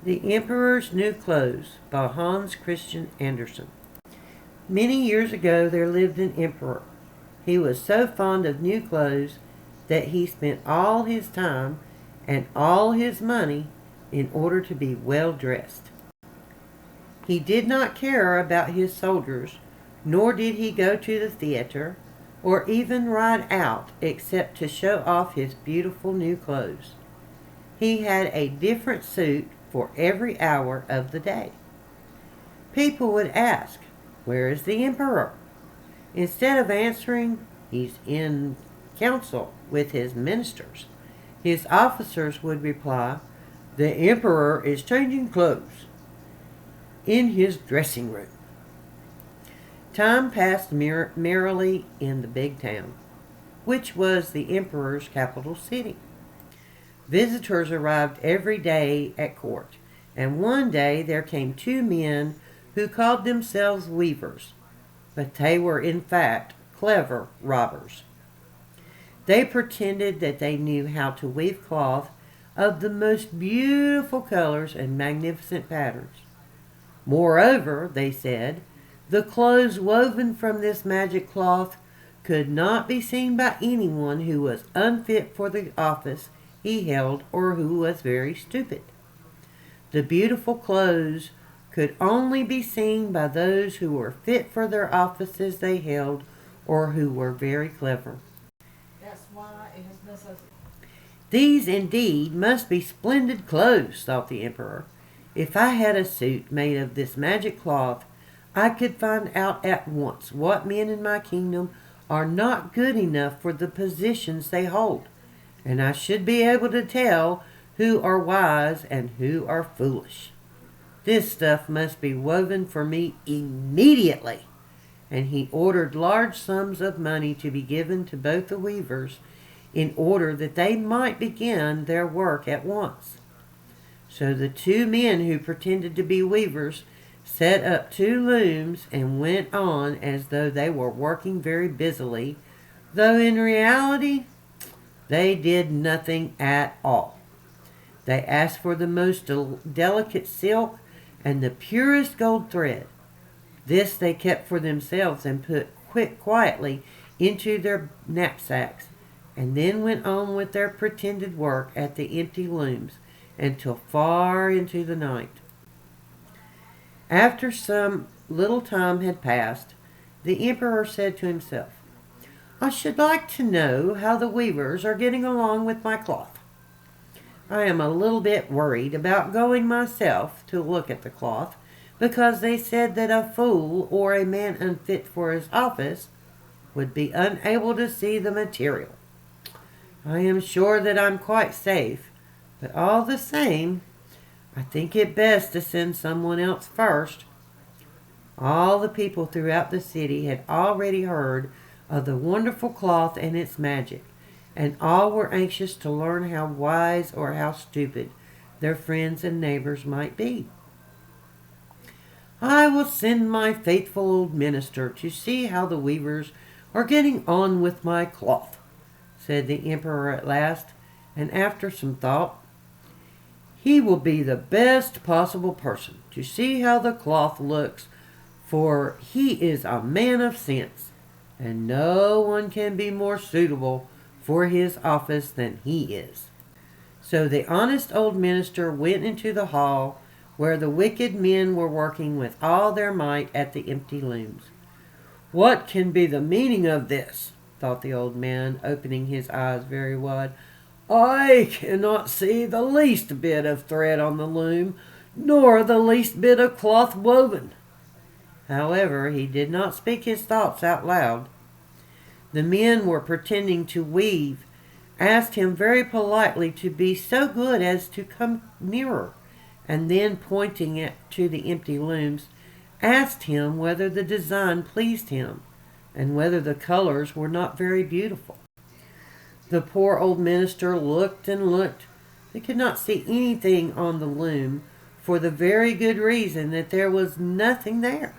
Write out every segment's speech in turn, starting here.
The Emperor's New Clothes by Hans Christian Andersen. Many years ago there lived an emperor. He was so fond of new clothes that he spent all his time and all his money in order to be well dressed. He did not care about his soldiers, nor did he go to the theater or even ride out except to show off his beautiful new clothes. He had a different suit for every hour of the day. People would ask, "Where is the emperor?" Instead of answering, "He's in council with his ministers," his officers would reply, "The emperor is changing clothes in his dressing room." Time passed merrily in the big town, which was the emperor's capital city. Visitors arrived every day at court, and one day there came two men who called themselves weavers, but they were in fact clever robbers. They pretended that they knew how to weave cloth of the most beautiful colors and magnificent patterns. Moreover, they said, the clothes woven from this magic cloth could not be seen by anyone who was unfit for the office he held or who was very stupid. The beautiful clothes could only be seen by those who were fit for their offices they held or who were very clever. That's why it has been so. These indeed must be splendid clothes, thought the emperor. If I had a suit made of this magic cloth, I could find out at once what men in my kingdom are not good enough for the positions they hold, and I should be able to tell who are wise and who are foolish. This stuff must be woven for me immediately. And he ordered large sums of money to be given to both the weavers in order that they might begin their work at once. So the two men who pretended to be weavers set up two looms and went on as though they were working very busily, though in reality they did nothing at all. They asked for the most delicate silk and the purest gold thread. This they kept for themselves and put quietly into their knapsacks, and then went on with their pretended work at the empty looms until far into the night. After some little time had passed, the emperor said to himself, "I should like to know how the weavers are getting along with my cloth. I am a little bit worried about going myself to look at the cloth, because they said that a fool or a man unfit for his office would be unable to see the material. I am sure that I'm quite safe, but all the same, I think it best to send someone else first." All the people throughout the city had already heard of the wonderful cloth and its magic, and all were anxious to learn how wise or how stupid their friends and neighbors might be. "I will send my faithful old minister to see how the weavers are getting on with my cloth," said the emperor at last, and after some thought, "He will be the best possible person to see how the cloth looks, for he is a man of sense, and no one can be more suitable for his office than he is." So the honest old minister went into the hall where the wicked men were working with all their might at the empty looms. "What can be the meaning of this?" thought the old man, opening his eyes very wide. "I cannot see the least bit of thread on the loom, nor the least bit of cloth woven." However, he did not speak his thoughts out loud. The men were pretending to weave, asked him very politely to be so good as to come nearer, and then pointing to the empty looms, asked him whether the design pleased him, and whether the colors were not very beautiful. The poor old minister looked and looked, but could not see anything on the loom, for the very good reason that there was nothing there.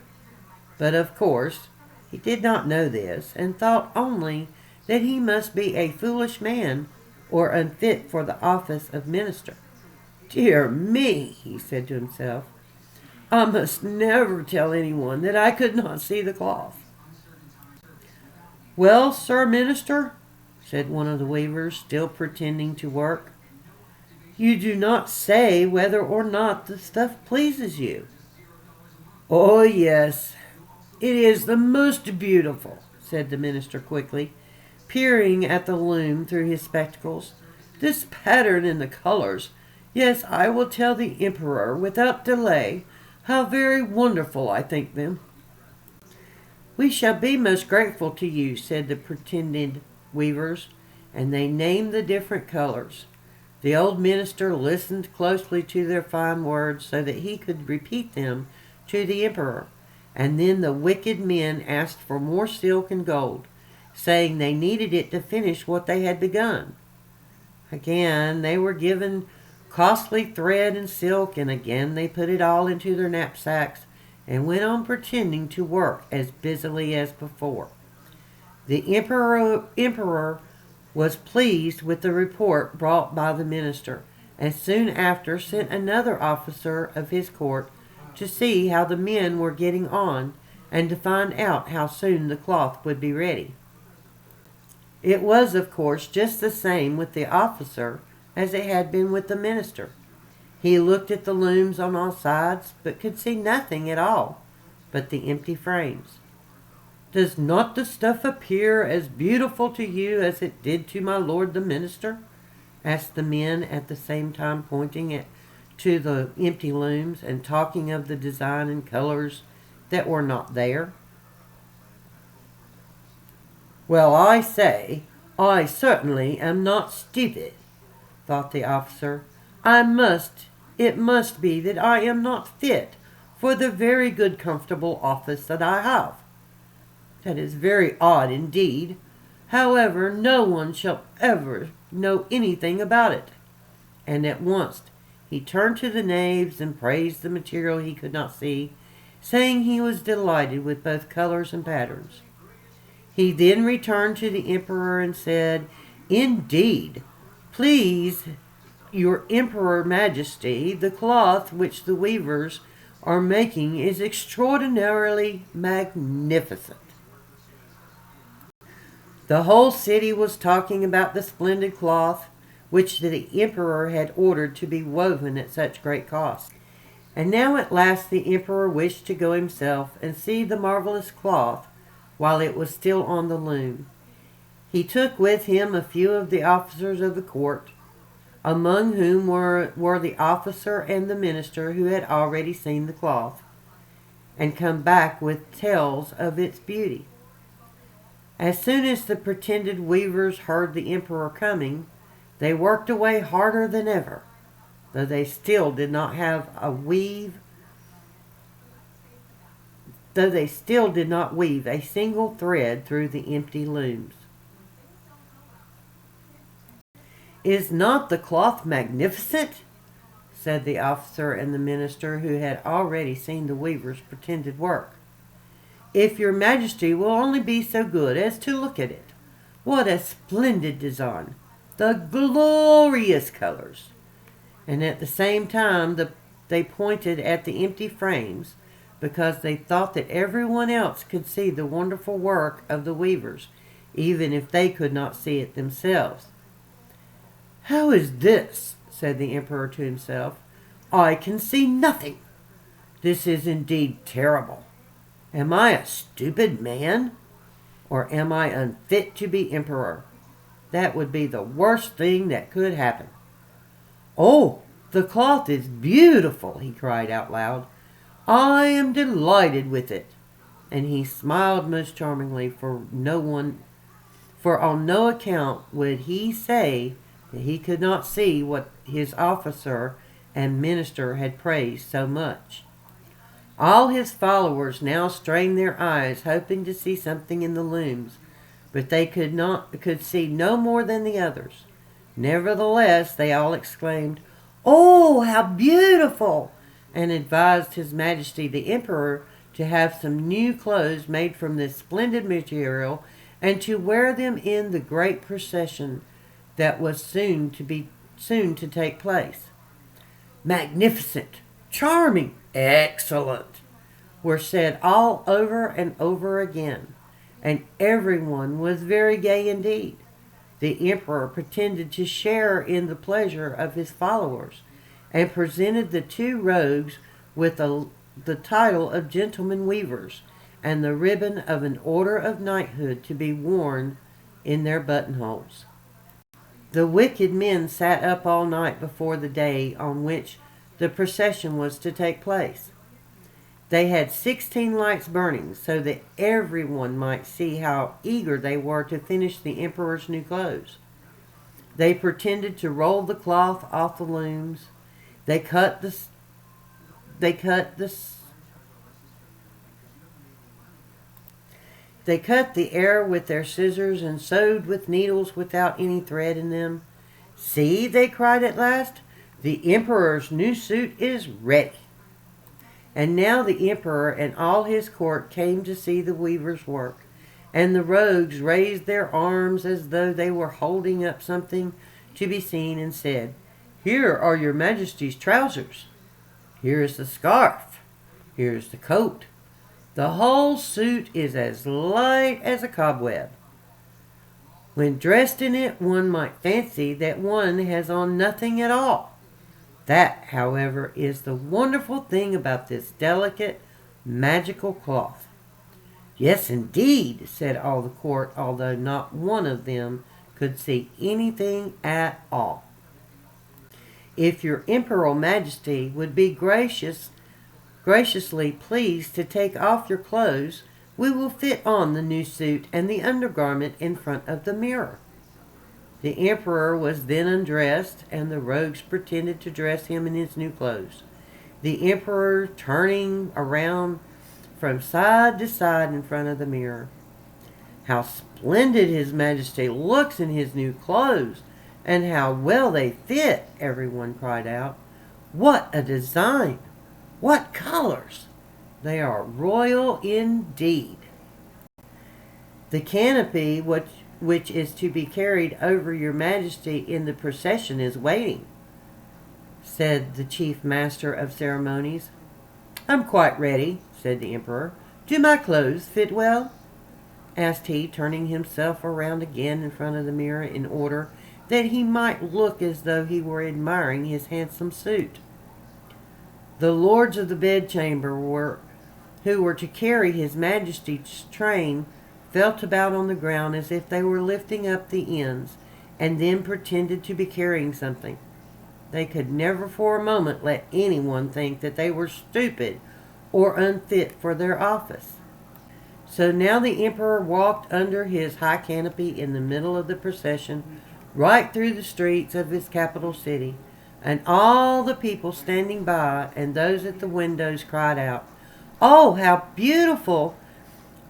But of course, he did not know this, and thought only that he must be a foolish man or unfit for the office of minister Dear me, he said to himself, I must never tell anyone that I could not see the cloth. Well, Sir Minister, said one of the weavers, still pretending to work, you do not say whether or not the stuff pleases you. Oh, yes, it is the most beautiful, said the minister quickly, peering at the loom through his spectacles. This pattern and the colors. Yes, I will tell the emperor without delay how very wonderful I think them. We shall be most grateful to you, said the pretended weavers, and they named the different colors. The old minister listened closely to their fine words so that he could repeat them to the emperor, and then the wicked men asked for more silk and gold, saying they needed it to finish what they had begun. Again they were given costly thread and silk, and again they put it all into their knapsacks and went on pretending to work as busily as before. The emperor was pleased with the report brought by the minister, and soon after sent another officer of his court to see how the men were getting on and to find out how soon the cloth would be ready. It was, of course, just the same with the officer as it had been with the minister. He looked at the looms on all sides, but could see nothing at all but the empty frames. Does not the stuff appear as beautiful to you as it did to my lord the minister? Asked the men, at the same time pointing to the empty looms and talking of the design and colors that were not there. Well, I say, I certainly am not stupid, thought the officer. It must be that I am not fit for the very good comfortable office that I have. That is very odd indeed. However, no one shall ever know anything about it. And at once he turned to the knaves and praised the material he could not see, saying he was delighted with both colors and patterns. He then returned to the emperor and said, Indeed, please, your emperor majesty, the cloth which the weavers are making is extraordinarily magnificent. The whole city was talking about the splendid cloth which the emperor had ordered to be woven at such great cost. And now at last the emperor wished to go himself and see the marvelous cloth while it was still on the loom. He took with him a few of the officers of the court, among whom were the officer and the minister who had already seen the cloth, and come back with tales of its beauty. As soon as the pretended weavers heard the emperor coming, they worked away harder than ever, though they still did not weave a single thread through the empty looms. Is not the cloth magnificent? Said the officer and the minister who had already seen the weavers' pretended work. If your majesty will only be so good as to look at it. What a splendid design! The glorious colors! And at the same time they pointed at the empty frames, because they thought that everyone else could see the wonderful work of the weavers, even if they could not see it themselves. How is this? Said the emperor to himself. I can see nothing. This is indeed terrible. Am I a stupid man? Or am I unfit to be emperor? That would be the worst thing that could happen. Oh, the cloth is beautiful, he cried out loud. I am delighted with it. And he smiled most charmingly, for on no account would he say that he could not see what his officer and minister had praised so much. All his followers now strained their eyes, hoping to see something in the looms, but they could see no more than the others. Nevertheless, they all exclaimed, "Oh, how beautiful!" and advised His Majesty the Emperor to have some new clothes made from this splendid material, and to wear them in the great procession that was soon to take place. magnificent, charming, excellent were said all over and over again, and everyone was very gay indeed. The emperor pretended to share in the pleasure of his followers, and presented the two rogues with the title of gentlemen weavers, and the ribbon of an order of knighthood to be worn in their buttonholes. The wicked men sat up all night before the day on which the procession was to take place. They had 16 lights burning, so that everyone might see how eager they were to finish the emperor's new clothes. They pretended to roll the cloth off the looms. They cut the air with their scissors and sewed with needles without any thread in them. "See," they cried at last, "the emperor's new suit is ready." And now the emperor and all his court came to see the weavers' work, and the rogues raised their arms as though they were holding up something to be seen, and said, "Here are your majesty's trousers. Here is the scarf. Here is the coat. The whole suit is as light as a cobweb. When dressed in it, one might fancy that one has on nothing at all. That, however, is the wonderful thing about this delicate, magical cloth." "Yes, indeed," said all the court, although not one of them could see anything at all. "If your imperial majesty would be graciously pleased to take off your clothes, we will fit on the new suit and the undergarment in front of the mirror." The emperor was then undressed, and the rogues pretended to dress him in his new clothes. The emperor turning around from side to side in front of the mirror. "How splendid his majesty looks in his new clothes, and how well they fit!" everyone cried out. "What a design! What colors! They are royal indeed." "The canopy which is to be carried over your majesty in the procession is waiting," said the chief master of ceremonies. "I'm quite ready," said the emperor. "Do my clothes fit well?" asked he, turning himself around again in front of the mirror in order that he might look as though he were admiring his handsome suit. The lords of the bedchamber who were to carry his majesty's train felt about on the ground as if they were lifting up the ends, and then pretended to be carrying something. They could never for a moment let anyone think that they were stupid or unfit for their office. So now the emperor walked under his high canopy in the middle of the procession, right through the streets of his capital city, and all the people standing by and those at the windows cried out, "Oh, how beautiful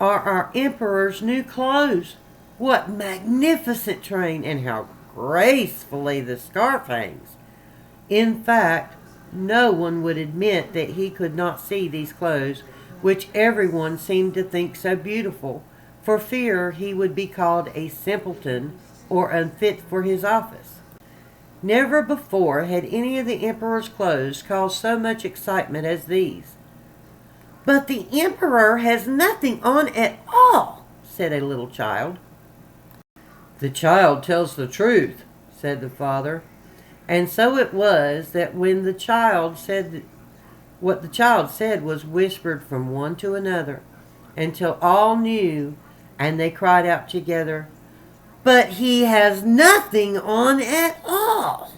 are our emperor's new clothes! What magnificent train, and how gracefully the scarf hangs!" In fact, no one would admit that he could not see these clothes, which everyone seemed to think so beautiful, for fear he would be called a simpleton or unfit for his office. Never before had any of the emperor's clothes caused so much excitement as these. "But the emperor has nothing on at all," said a little child. "The child tells the truth," said the father. And so it was that when the child said what the child said was whispered from one to another, until all knew, and they cried out together, "But he has nothing on at all!"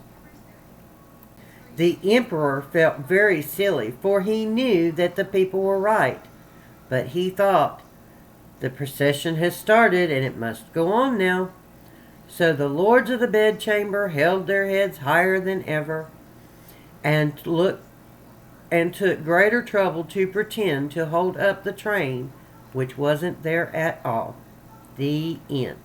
The emperor felt very silly, for he knew that the people were right. But he thought, "The procession has started, and it must go on now." So the lords of the bedchamber held their heads higher than ever, and took greater trouble to pretend to hold up the train, which wasn't there at all. The end.